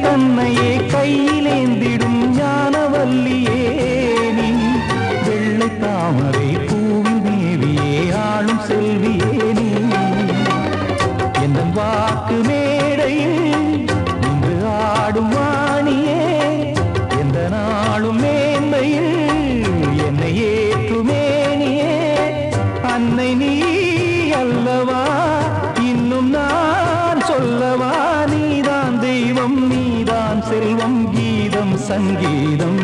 தன்னையே கையிலேந்திடும் ஞானவல்லியே நீ வெள்ளை தாமரை பூவின் தேவியே ஆளும் செல்வியே நீ எந்த வாக்கு மேடையில் இன்று ஆடும் வாணியே எந்த நாளும் மேன்மையில் என்னை ஏற்றுமேனியே அன்னை நீ அல்லவா இன்னும் நான் சொல்லவா நீதான் தெய்வம் நீதான் செல்வம் கீதம் சங்கீதம்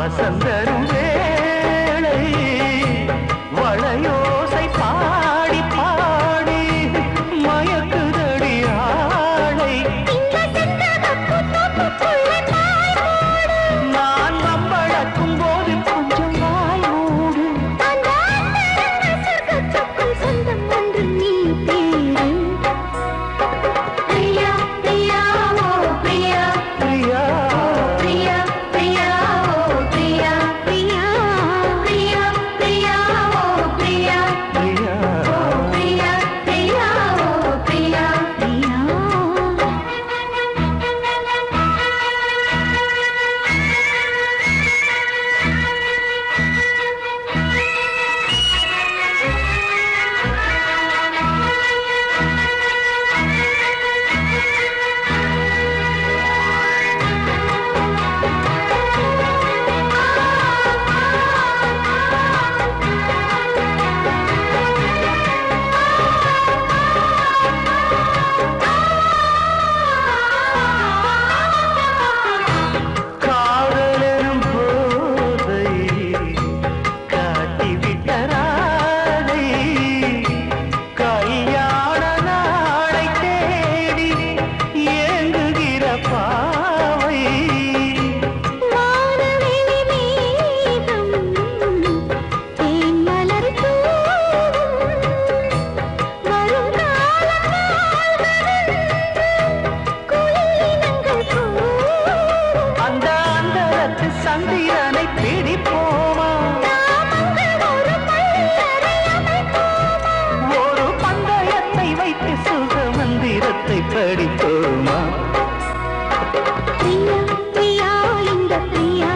வாசந்தரும் வேளை வளையோசை பாடி பாடி மயக்குதடி ஆளை நான் நம்பழக்கும் போது கொஞ்சம் வாய் மூடு சொந்தம் ஒன்று நீ பேரு பிரியா பிரியா ஓ பிரியா பிரியா பிரியா பிரியா ஓ பிரியா பிரியா பிரியா பிரியா ஓ பிரியா பிரியா ஓ பிரியா பிரியா ஓ பிரியா பிரியா காதலெனும் போதை காட்டிவிட்ட ராதை கல்யாண நாளை தேடி ஏங்குகிற பாவை வானவெளி மேகம் தேன் மலர் தூவும் வரும் குயிலினங்கள் கூவும் அந்த அந்தரத்து சந்திரனை பிடிப்போமா ஒரு பந்தயத்தை வைத்து சுகமந்திரத்தை படிப்போமா பிரியா பிரியா இந்த பிரியா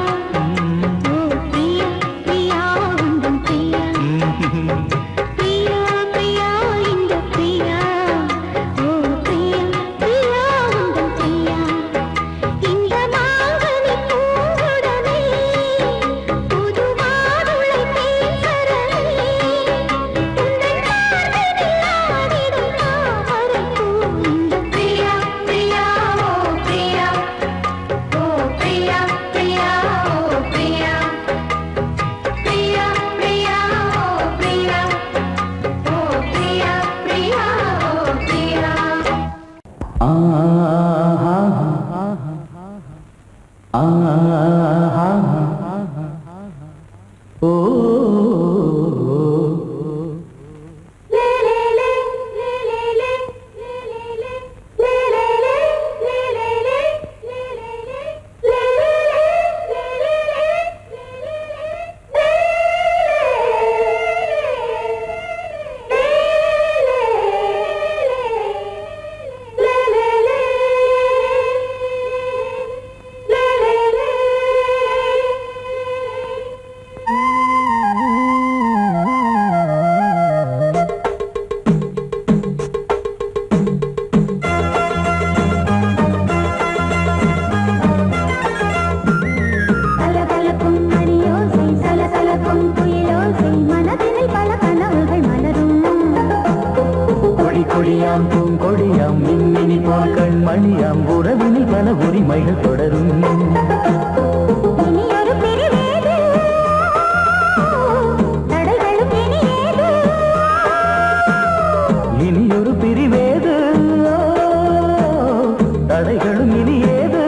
ஓ பிரியா பிரியா உந்தன் பிரியா பிரியா பிரியா இந்த பிரியா ஓ பிரியா பிரியா உந்தன் பிரியா இந்த மாங்கனி பூங்குடமே புது மாதுளை தேன்சரமே உந்தன் பார்வையில் ஆடிடும் தாமரைப்பூ இந்த பிரியா பிரியா ஓ பிரியா ஓ பிரியா பிரியா ஓ பிரியா பிரியா பிரியா ஓ பிரியா ஓ பிரியா பிரியா ஓ பிரியா சலசலக்கும் மணியோசை சலசலக்கும் குயிலோசை மனதினில் பல கனவுகள் மலரும் கொடி கொடியாம் பூங்கொடியாம் மின்மினி போல் கண்மணியாம் உறவினில் பல உரிமைகள் தொடரும் இனி ஒரு பிரிவேது தடைகளும் இனியேது இனி ஒரு பிரிவேது தடைகளும் இனியேது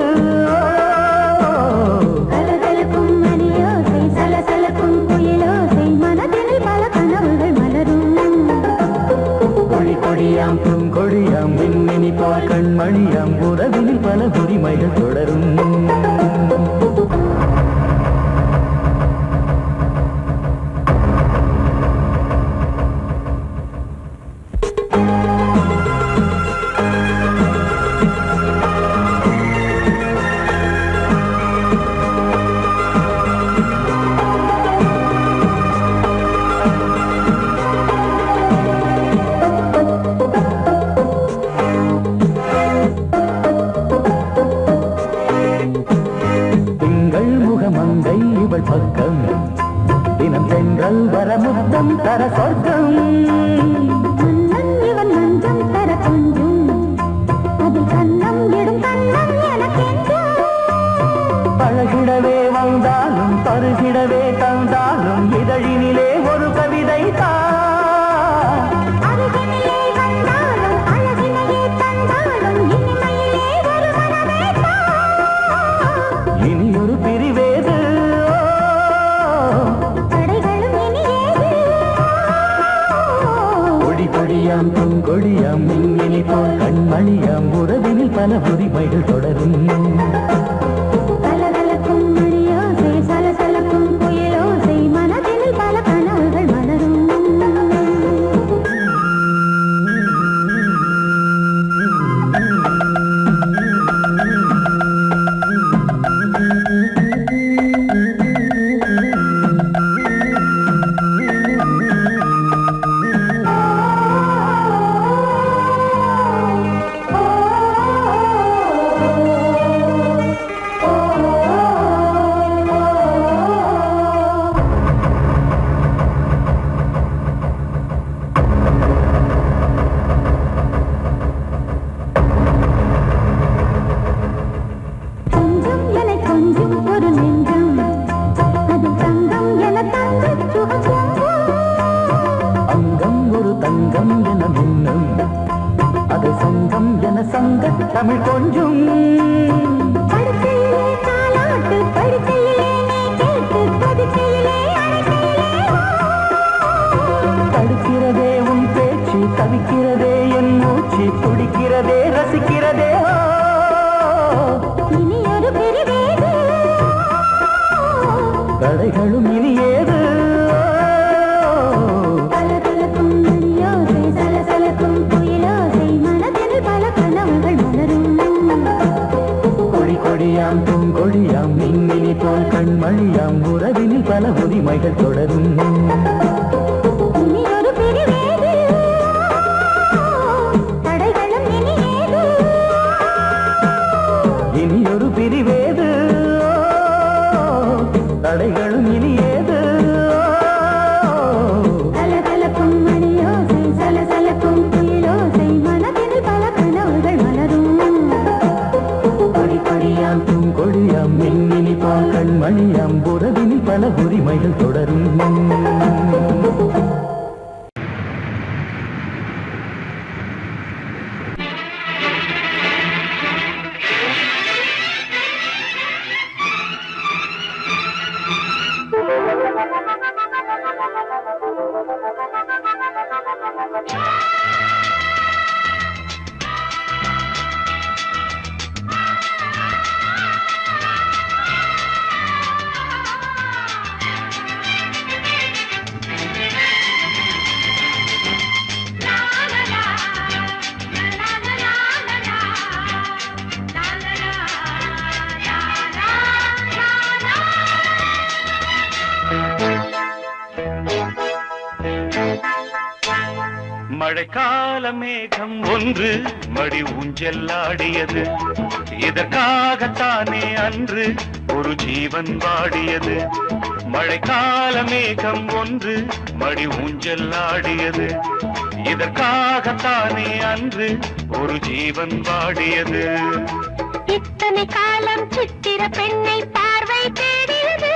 சலசலக்கும் மணியோசை சலசலக்கும் குயிலோசை மனதினில் பல கனவுகள் மலரும் கொடி கொடியாம் பூங்கொடியாம் மின்மினி போல் கண்மணியாம் உறவினில் பல உரிமைகள் தொடரும் முத்தம் தர சொர்க்கம் மன்னன் இவன் மஞ்சம் தர கொஞ்சம் அதில் கண்ணம் இடும் கண்ணம் எனக்கென்றும் பழகிடவே வந்தாலும் பருகிடவே தந்தாலும் இதழினிலே ஒரு கவிதை தான் அருகினிலே வந்தாலும் அழகினையே தந்தாலும் இனிமையிலே ஒரு மனமே தான் இனியொரு பிரிவேது தடைகளும் இனியேது கொடி கொடியாம் பொங்கொடியாம் மின்மினி போல் கண்மணியாம் உறவினில் பல உரிமைகள் தொடரும் தமிழ் கொஞ்சம் தடுக்கிறதே உன் பேச்சு தவிக்கிறதே என் மூச்சு துடிக்கிறதே ரசிக்கிறதே இனியொரு பிரிவேது தடைகளும் இனியேது கொடியாம் பூங்கொடியாம் மின்மினி போல் கண்மணியாம் உறவினில் பல உரிமைகள் தொடரும் இனியொரு பிரிவேது தடைகளும் இனியேது இனியொரு பிரிவேது தடைகளும் இனியேது கலகலக்கும் மணியோசை சலசலக்கும் குயிலோசை மனதில் பல கனவுகள் மலரும் கொடியாம் பூங்கொடியாம் மின்மினி போல் கண்மணியாம் உறவினில் பல உரிமைகள் தொடரும் மழைக்கால மேகம் ஒன்று மடி ஊஞ்செல்லாடியது இதற்காகத்தானே அன்று ஒரு ஜீவன் வாடியது மழைக்கால மேகம் ஒன்று மடி ஊஞ்செல்லாடியது இதற்காகத்தானே அன்று ஒரு ஜீவன் வாடியது இத்தனை காலம் சித்திர பெண்ணை பார்வை தேடியது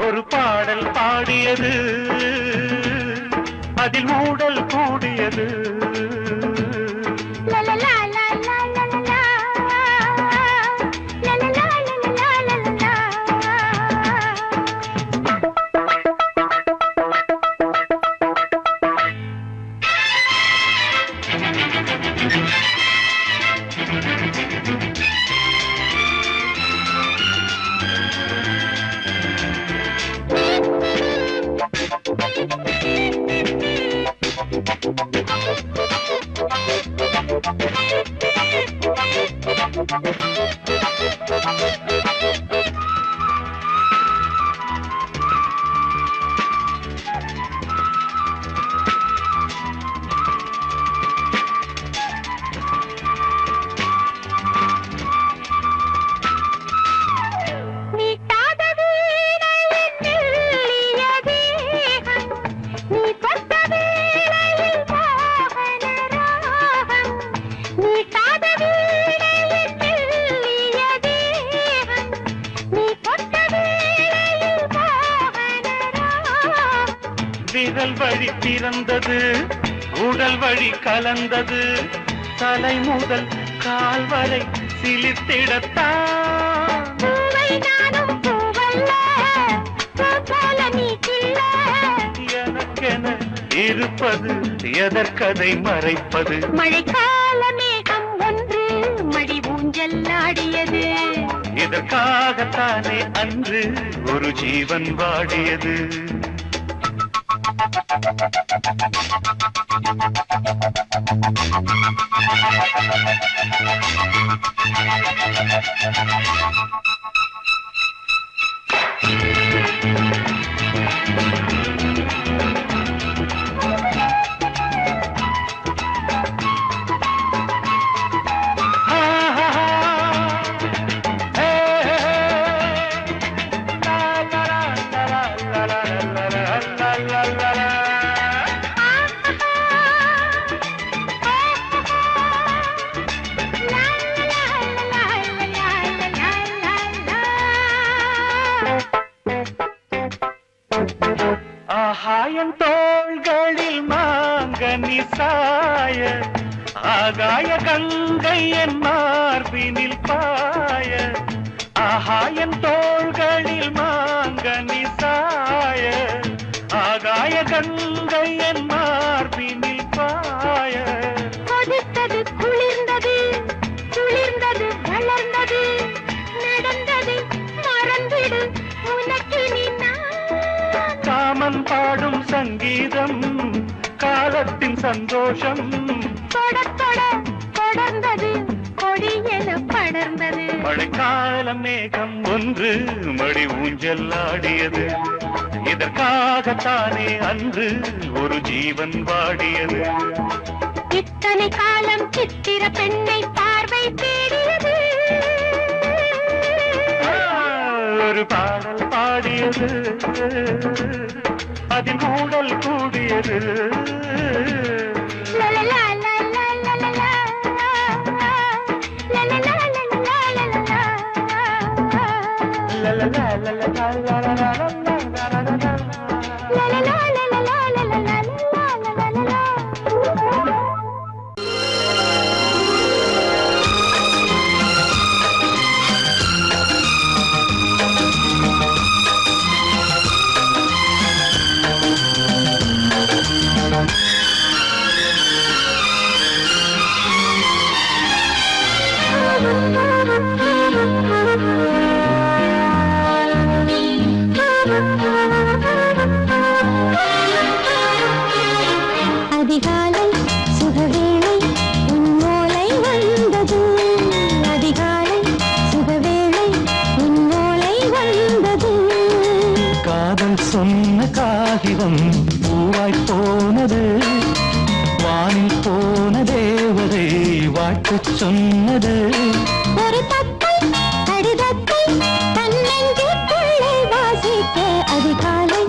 ஒரு பாடல் பாடியது அதில் ஊடல் கூடியது வழி பிறந்தது, உடல் வழி கலந்தது, தலை முதல் கால் வரை சிலிர்த்திடத்தான். பூவை நானும் பூவல்ல, பூ போல நீ கிள்ள. எனக்கென இருப்பது எதற்கதை மறைப்பது? மழைக்கால மேகம் ஒன்று மடி ஊஞ்சல் ஆடியது. இதற்காகத்தானே அன்று ஒரு ஜீவன் வாடியது. ஆகாயன் தோள்களில் மாங்கனி சாய, ஆகாய கங்கை என் மார்பினில் பாய. ஆகாயன் தோள்களில் மாங்கனி சாய, ஆகாய கங்கை என் மார்பினில் பாய. கொதித்தது குளிர்ந்தது, குளிர்ந்தது வளர்ந்தது, நடந்தது மறந்திடு உனக்கு நீ. காமன் பாடும் சங்கீதம் காலத்தின் சந்தோஷம். தொட தொட தொடர்ந்தது, கொடியென படர்ந்தது. மழைக்கால மேகம் ஒன்று மடி ஊஞ்சல் ஆடியது. இதற்காகத்தானே அன்று ஒரு ஜீவன் வாடியது. இத்தனை காலம் சித்திர பெண்ணை பார்வை தேடியது. ஒரு பாடல் பாடியது, அதில் ஊடல் கூடியது. லலலா லலலா லலலா, லலலா லலலா லலலா, அதிகாலை சுகவேளை உன்னோலை வந்தது. அதிகாலை சுகவேளை உன்னோலை வந்தது. காதல் சொன்ன காகிதம் பூவாய் போனது. வானில் போன தேவதை வாழ்த்துச் சொன்னது. ஒரு தத்தை கடிதத்தை தன்னெஞ்சுக்குள்ளே வாசிக்க அதிகாலை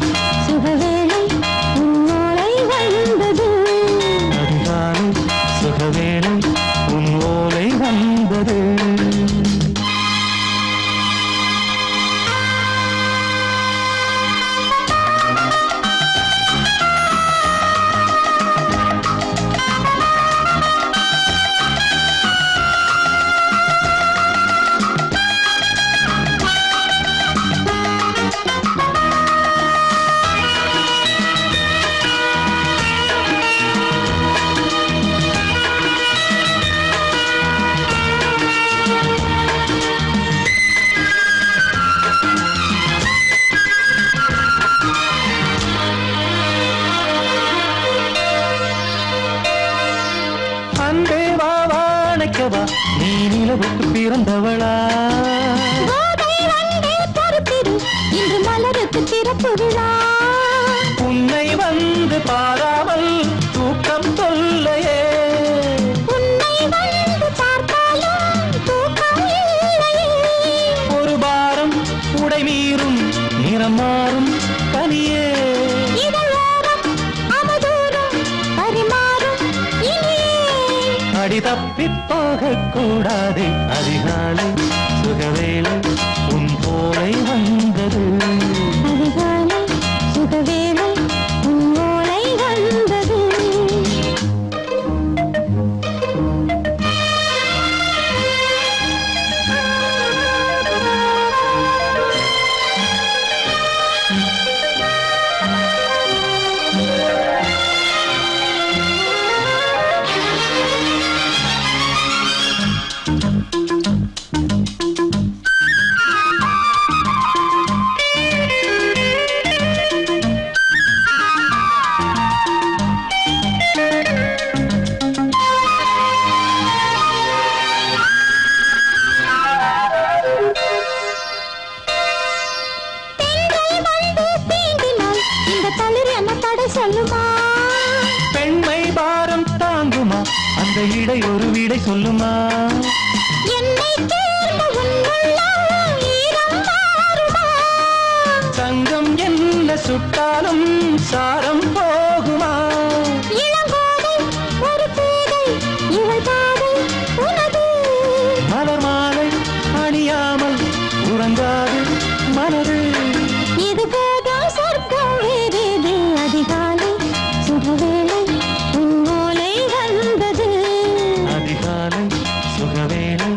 சுகவேளை உன்னோலை வந்தது. அதிகாலை சுகவேளை உன் ஓலை வந்தது. அன்பே வா வாழைக்கவா, நீ நிலவுக்கு பிறந்தவளா? கோதை வந்தே பொறுப்பிரு, இன்று மலருக்கு திறப்பு விழா. உன்னை வந்து பாராமல் தூக்கம் தொல்லையே. உன்னை வந்து பார்த்தாலும் தூக்கம் இல்லையே. ஒரு பாரம் உடை மீறும் நிறம் மாறும் கனியே. இதழோரம் அமுதூரம் பரிமாறும் இனியே. அடி தப்பிப் போகக் கூடாது. அதிகாலை சுகவேளை உன் போலை வந்தது. அதிகாலை சுகவேளை உன்னோலை வந்தது. விடை ஒரு விடை சொல்லுமா என்னை தேர்ந்த உன்னுள்ளம் ஈரம் மாறுமா தங்கம் என்ன சுட்டாலும் சாரம் போகுமா இளங்கோதை ஒரு பேதை இவள் பாதை உனது மலர் மாலை அணியாமல் உறங்காது மனது இது போதும் சொர்க்கம் வேறேது அதிகாலை சுகவேளை உன்னோலை வந்தது அதிகாலை சுகவேளை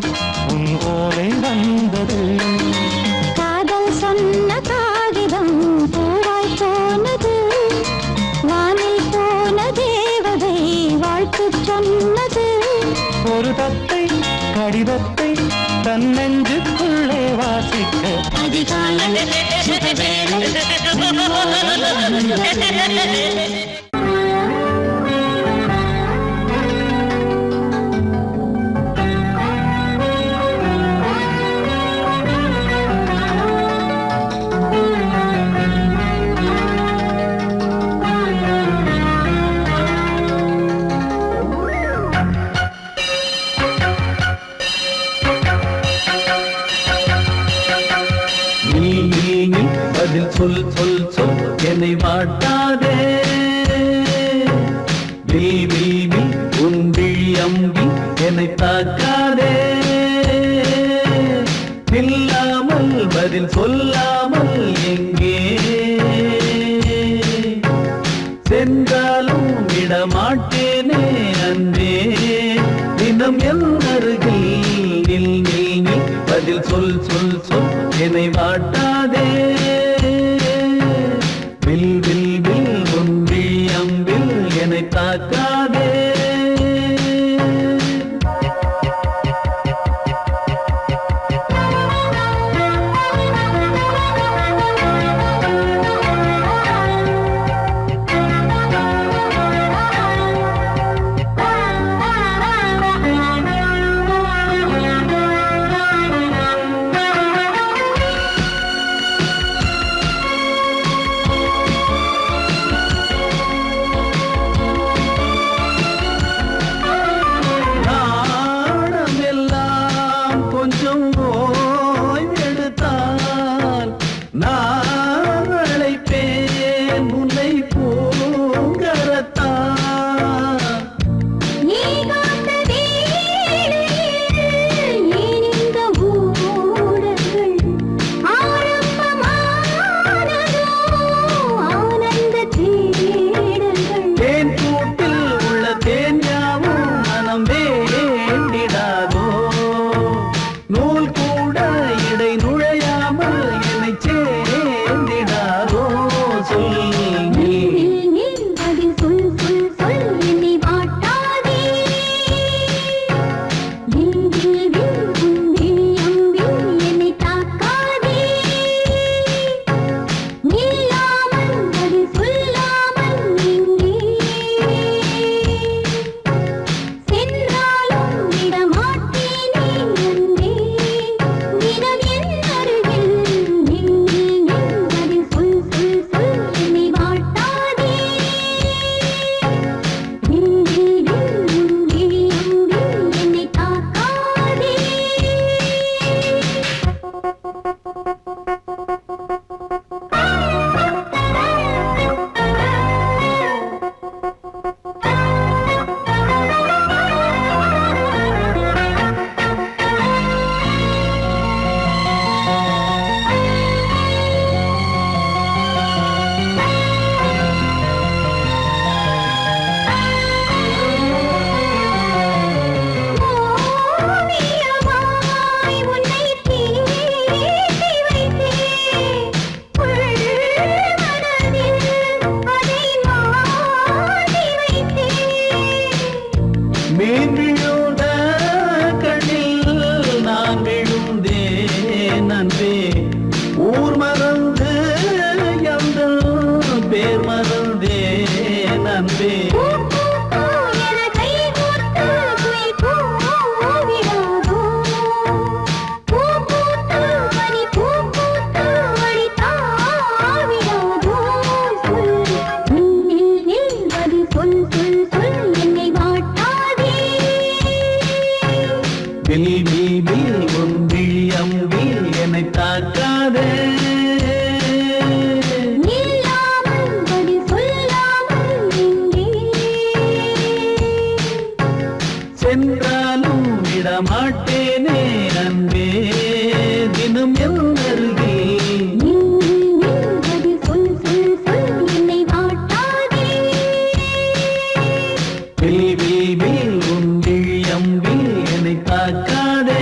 உன் ஓலை வந்தது காதல் சொன்ன காகிதம் பூவாய் போனது வானில் போன தேவதை வாழ்த்து சொன்னது ஒரு தத்தை கடிதத்தை தன் நெஞ்சுக்குள்ளே வாசிக்க அதிகாலை சுகவேளை உன்னோலை வந்தது நீ பதில் சொல் சொல் சொல் என்னை வாட்டாதே நீ உன் விழி அம்பி என்னை தாக்காதே இல்லாமல் பதில் சொல்லாமல் எங்கே சென்றாலும் விடமாட்டேனே அன்பே தினம் என் அருகில் நில் நில் நில் பதில் சொல் சொல் சொல் என்னை வாட்டாதே வில் வில் வில் உன் விழி அம்பில் என்னை தாக்காதே வில் வில் வில் உன் விழியம்பில் என்னை தாக்காதே. நில்லாமல் பதில் சொல்லாமல் எங்கே சென்றாலும் விடமாட்டேனே அன்பே தினம் என் அருகில். பதில் சொல் சொல் சொல் என்னை வாட்டாதே. வில் வில் வில் உன் விழியம்பில் என்னை தாக்காதே.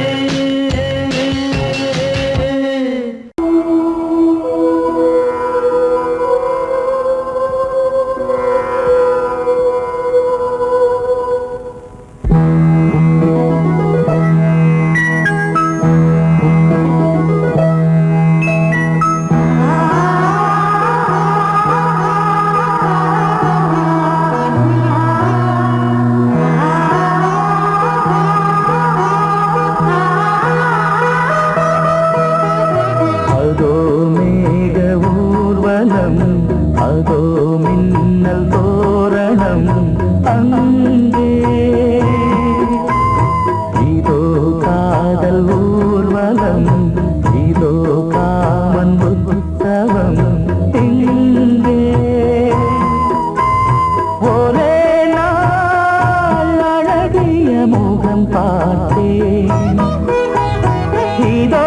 அதோ மேக ஊர்வலம், அதோ மின்னல் தோரணம் அங்கே. இதோ காதல் ஊர்வலம், இதோ காமன் உற்சவம் இங்கே. ஒரே நாள் அழகிய முகம் பார்த்தேன். இதோ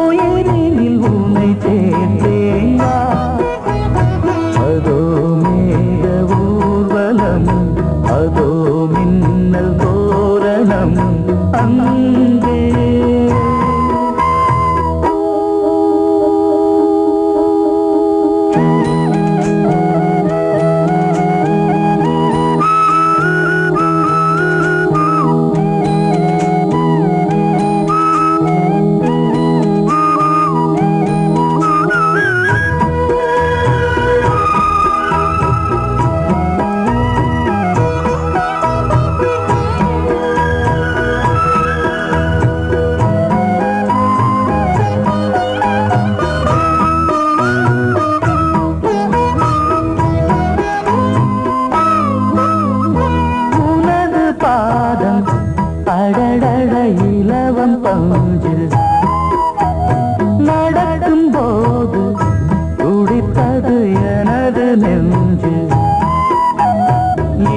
உயிரினில் உன்னை சேர்ந்தேன். அதோ மேக ஊர்வலம், அதோ மின்னல் தோரணம் அங்கே. உனது பாதம் அடடட இலவம் பஞ்சு நடக்கும் போது துடித்தது எனது நெஞ்சு.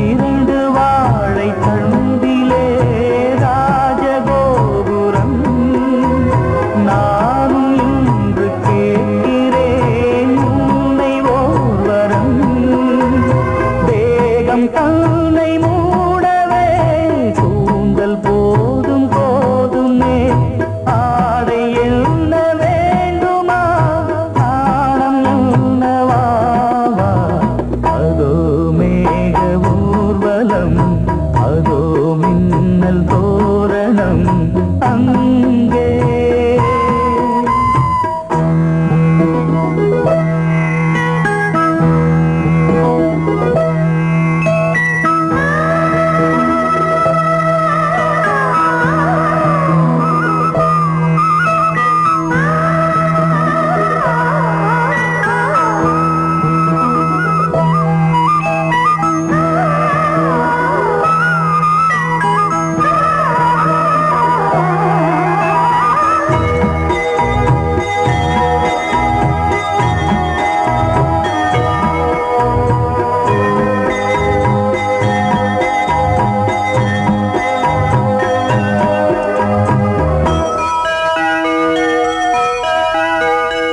இரண்டு வாழை தண்டிலே ராஜகோபுரம். நானும் இன்று கேட்கிறேன் உன்னை ஓர்வரம். தேகம் தன்னை மூடவே கூந்தல் போதும் போதுமே. ஆடை என்ன வேண்டுமா, நாணம் என்னவா? அதோ மேக ஊர்வலம், அதோ மின்னல் தோரணம் அங்கே.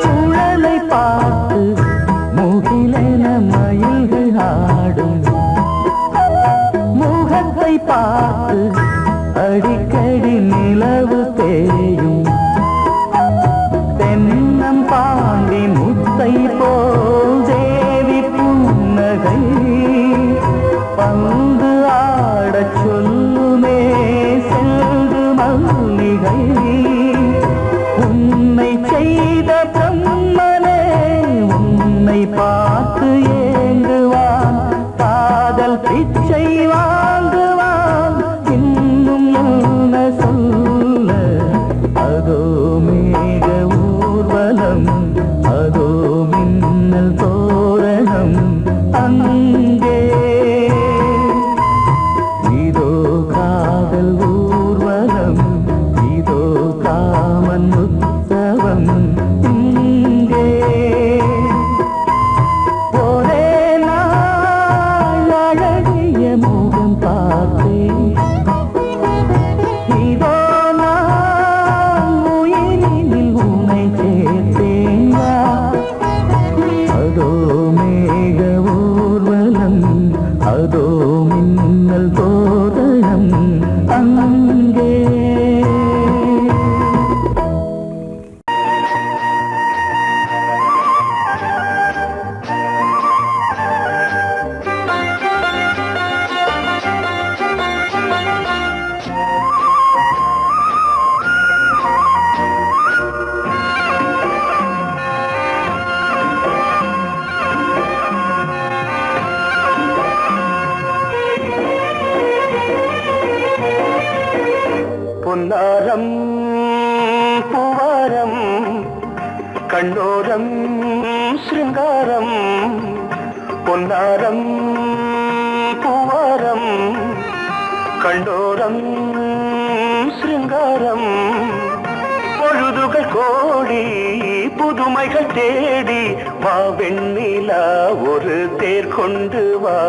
சுழலை பார்த்து முகிலென மயில்கள் ஆடும். முகத்தை பார்த்து அடிக்கடி நிலவு தேயும். தென்னம் பாண்டி முத்தை போல் தேவி புன்னகை. பந்து ஆடச் சொல்லுமே செல்து மல்லிகை. உன்னை செய்த பிரம்மனே உன்னை பார்த்து ஏங்குவான். காதல் பிச்சை வாங்குவான். இன்னும் என்ன சொல்ல பொன்னாரம் பூவாரம் கண்ணோரம் சிருங்காரம் பொன்னாரம் பூவாரம் கண்டோரம் சிருங்காரம் பொழுதுகள் கோடி புதுமைகள் தேடி வா வெண்ணிலா ஒரு தேர் கொண்டு வா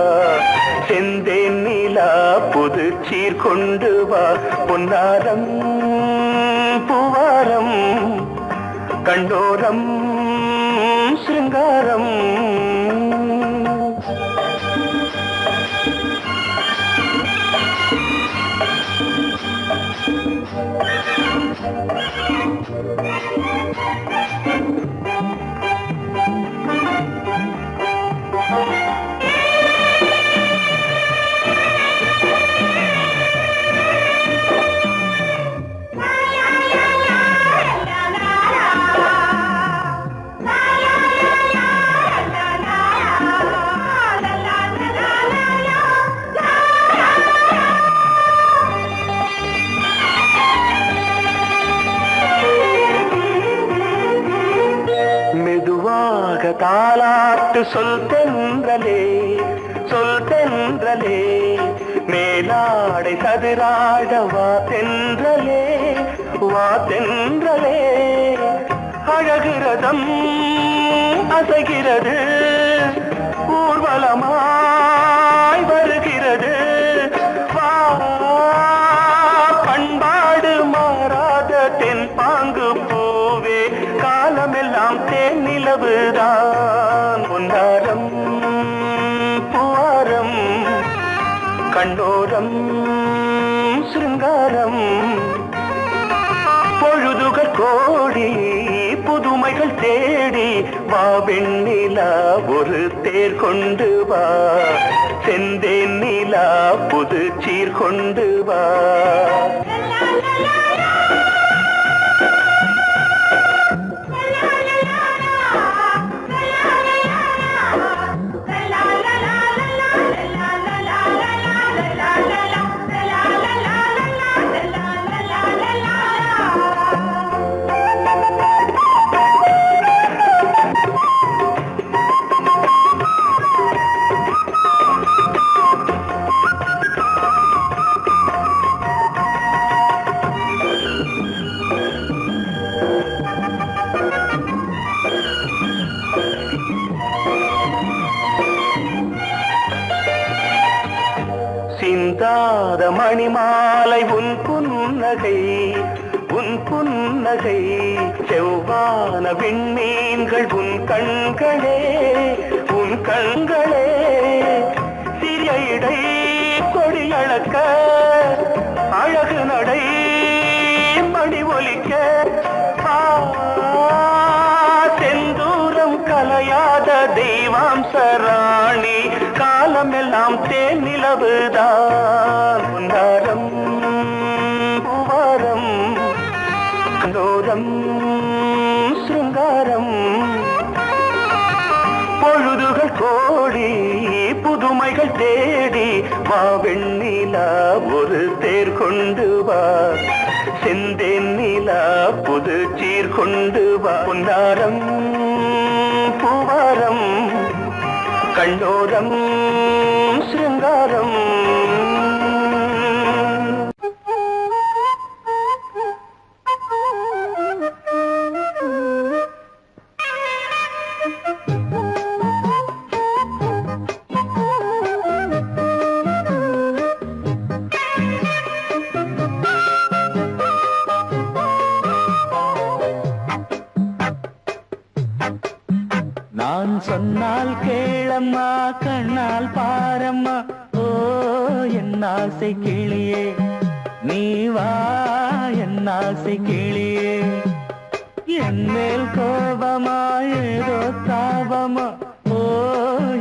செந்தேன் நிலா புது சீர் கொண்டு வா பொன்னாரம் பூவாரம் கண்டோரம் சிருங்காரம் தாலாட்டு சொல் தென்றலே சொல் தென்றலே மேலாடை சதுராட வா தென்றலே வா தென்றலே அழகிறதம் அசைகிறது ஊர்வலமாய் வருகிறது வா பண்பாடு மாறாத தென் பாங்கு பூவே காலமெல்லாம் தேன் நிலவுதான் பொன்னாரம் பூவாரம் கண்டோரம் சிருங்காரம் பொழுதுகள் கோடி புதுமைகள் தேடி வா வெண்ணிலா ஒரு தேர் கொண்டு வா செந்தேன் நிலா புது சீர் கொண்டு வா சிந்தாத மணிமாலை உன் புன்னகை உன் புன்னகை செவ்வான விண்மீன்கள் உன் கண்களே உன் கண்களே சிறிய இடை கொடியளக்க அழகு நடை மணி ஒலிக்க செந்தூரம் கலையாத தெய்வாம்சராணி காலமெல்லாம் தேன் நிலவுதான் பொன்னாரம் பூவாரம் கண்டோரம் சிருங்காரம் பொழுதுகள் கோடி புதுமைகள் தேடி வா வெண்ணிலா ஒரு தேர் கொண்டு வா செந்தேன் நிலா புது சீர் கொண்டு வா பொன்னாரம் பூவாரம் கண்டோரம் சிருங்காரம் நான் சொன்னால் கேளம்மா கண்ணால் பாரம்மா ஓ என் ஆசை கிளியே நீ வா என் ஆசை கிளியே என் மேல் கோபமா ஏதோ தாபமா ஓ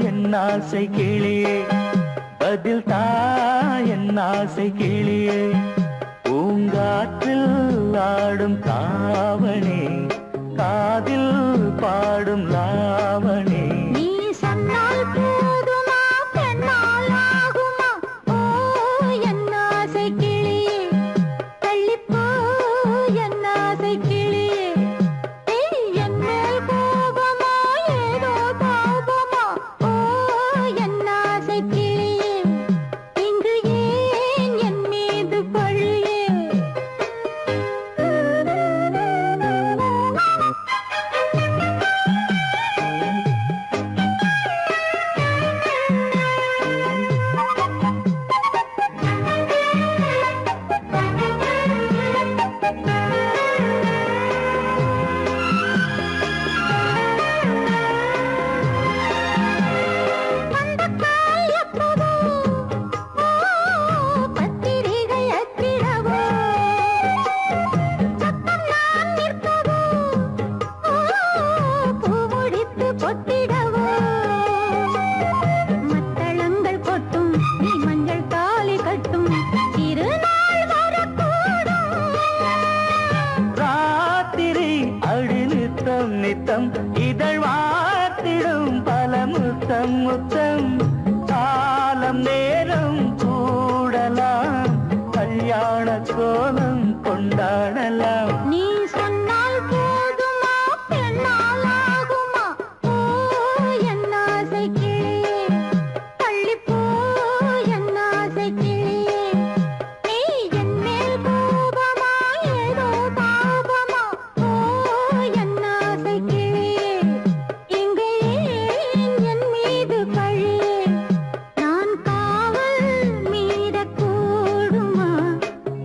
என் ஆசை கிளியே பதில் தா என் ஆசை கிளியே பூங்காற்றில் ஆடும் தாவணி காதில் பாடும் லாவணி நீ சொன்னால் போதுமா பெண்ணால் ஆகுமா ஓ என் ஆசை கிளியே தள்ளிப்போ மணக்கோலம் கொண்டாடலாம். நீ சொன்னால் போதுமா பெண்ணால் ஆகுமா? ஓ என் ஆசை கிளியே, தள்ளிப்போ என் ஆசை கிளியே. நீ என் மேல் கோபமா ஏதோ தாபமா? ஓ என் ஆசை கிளியே, இங்கே ஏன் என் மீது பழியே? நான் காவல் மீறக்கூடுமா?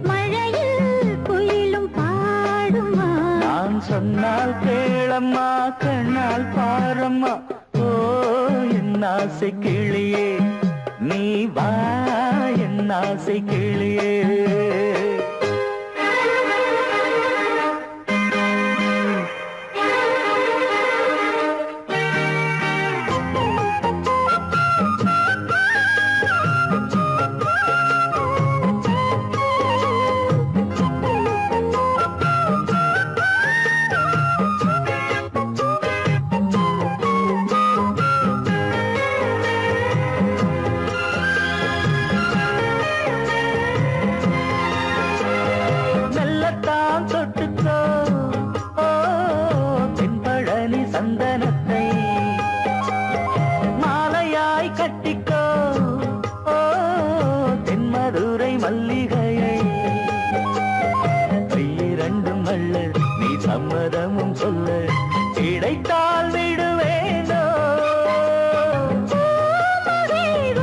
மழையில் குயிலும் பாடுமா? நான் சொன்னால் கேளம்மா, கண்ணால் பாரம்மா. ஓ என் ஆசை கிளியே, நீ வா என் ஆசை கிளியே. மெல்லத்தான் தொட்டுக்கோ, ஓ தென்பழனி சந்தனத்தை மாலையாய் கட்டிக்கோ, ஓ தென்மதுரை மல்லிகையை. கையிரண்டும் அள்ள நீ சம்மதமும் சொல்ல, கிடைத்தால் விடுவேனோ.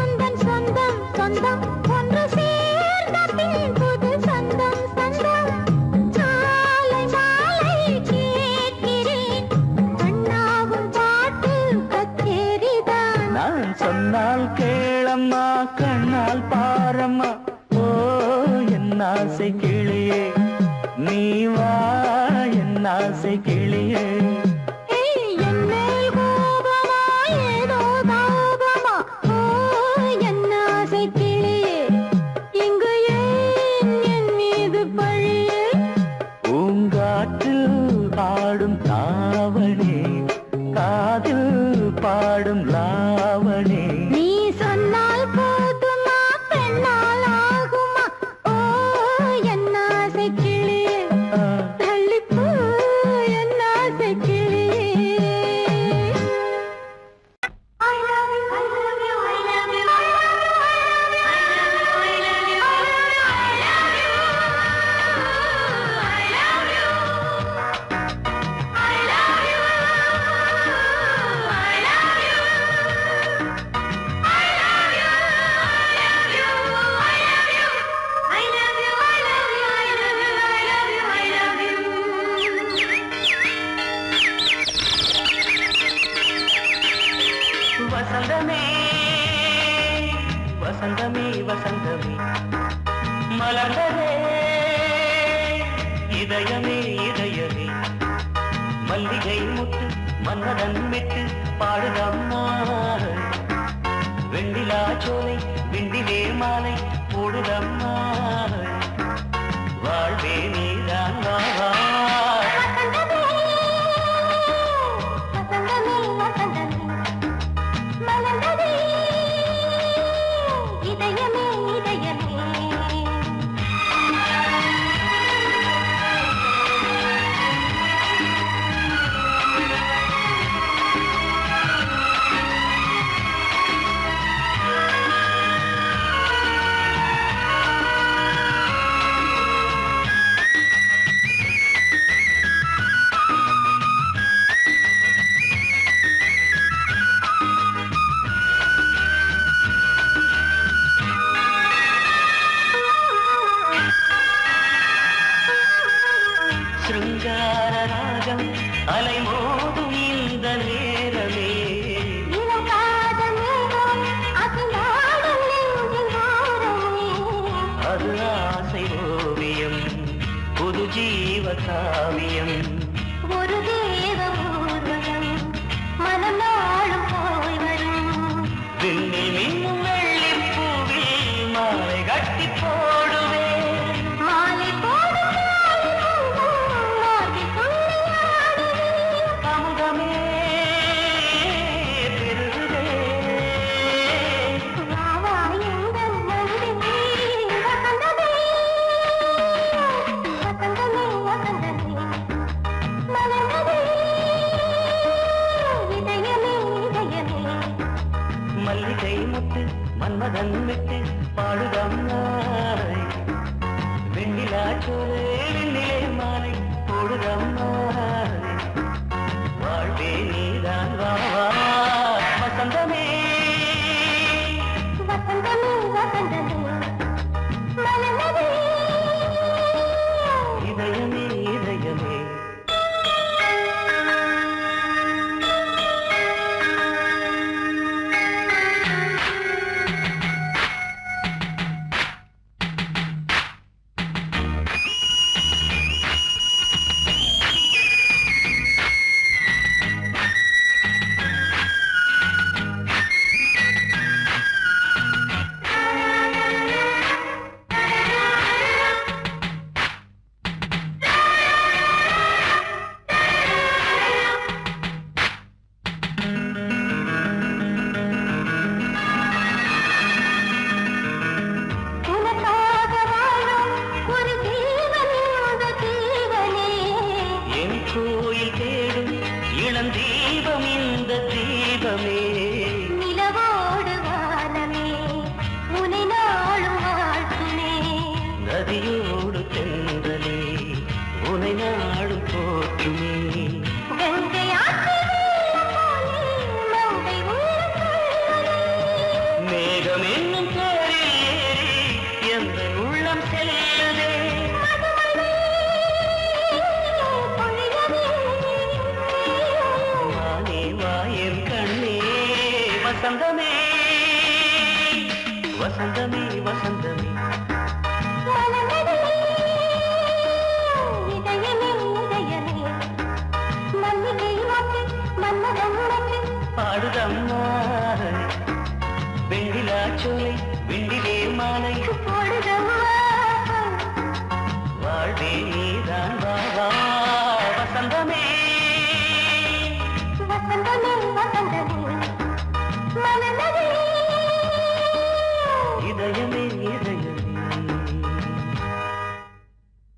உந்தன் சொந்தம் சொந்தம் ஒன்று சேர்ந்த பின் புது சொந்தம் சொந்தம். மாலை மாலை கேட்கிறேன், கண்ணாவும் பாட்டு கச்சேரிதான். நான் சொன்னால் கேளம்மா, கண்ணால் பாரம்மா. ஓ என் ஆசை கிளியே, நீ வா என் ஆசை கிளியே. என் மேல் கோபமா ஏதோ தாபமா? ஓ என் ஆசை கிளியே, இங்கு ஏன் என் மீது பழியே? பூங்காற்றில் ஆடும் தாவணி, காதில் பாடும் லாவணி. நீ சொன்னால் போதுமா பெண்ணால் ஆகுமா? ஓ என் ஆசை கிளியே, தள்ளிப்போ என் ஆசை கிளியே. I love you, I love you, I love you, I love you, I love you, I love you, I love you, I love you, I love you, I love you, I love you, I love you, I love you, I love you, I love you, I love you, I love you. வசந்தமே வசந்தமே வசந்தமே மலர்ந்ததே இதயமே இதயமே. மல்லிகை முட்டு மன்னதன் விட்டு பாடுதம்மா. வெண்ணிலா சோலை விண்டிலே மாலை போடுதம்மா. வாழ்வே நீதான் வா வா. வசந்தமே வசந்தமே வசந்தமே மலர்ந்ததே இதயமே இதயமே. சிருங்கார ராகம் அலைமோதும் இந்த நேரமே. இளம் காதல் மேகம் அசைந்தாடும் நெஞ்சின் ஓரமே. அது ஆசை ஓவியம், புது ஜீவ காவியம். ஒரு தேவ ஊர்வலம் மனம் நாளும் போய் வரும். விண்ணில் மின்னும் வெள்ளிப் பூவில் மாலை கட்டி போடுவேன். மாலை போடும் மார்பில் துள்ளியாடுவேன். அமுதமே பெருகுதே. வா வா எங்கள் நந்தினி வசந்தமே மனன் விட்டு பாடுதம்மா வெண்ணிலா சோலை வெண்ணிலே மாலை போடுதம்மா வாழ்வே நீதான் வா வசந்தமே வசந்தமே வசந்தமே மலர்ந்ததே இதயமே இதயமே உனக்காக வாழும் ஒரு ஜீவன் இந்த ஜீவனே என் கோயில் தேடும் இளம் தீபம் இந்த தீபமே நிலவோடு வானமே உனை நாளும் வாழ்த்துமே நதியோடு தென்றலே உனை நாடும் போற்றுமே கங்கை ஆற்று வெள்ளம் போலே மங்கை உள்ளம் கொள்ளுதே. மேகம் என்னும் பேரில் ஏறி எந்த உள்ளம் செல்லுதே மதுமழை பொழியவே. வானே வாயன் கண்ணே வசந்தமே வசந்தமே வசந்தமே மலர்ந்ததே இதயமே இதயமே மல்லிகை மொட்டு மன்மதன் மொட்டு பாடுதம்மா வெண்ணிலா சோலை வெண்ணிலே மாலை போடுதம்மா வாழ்வே நீ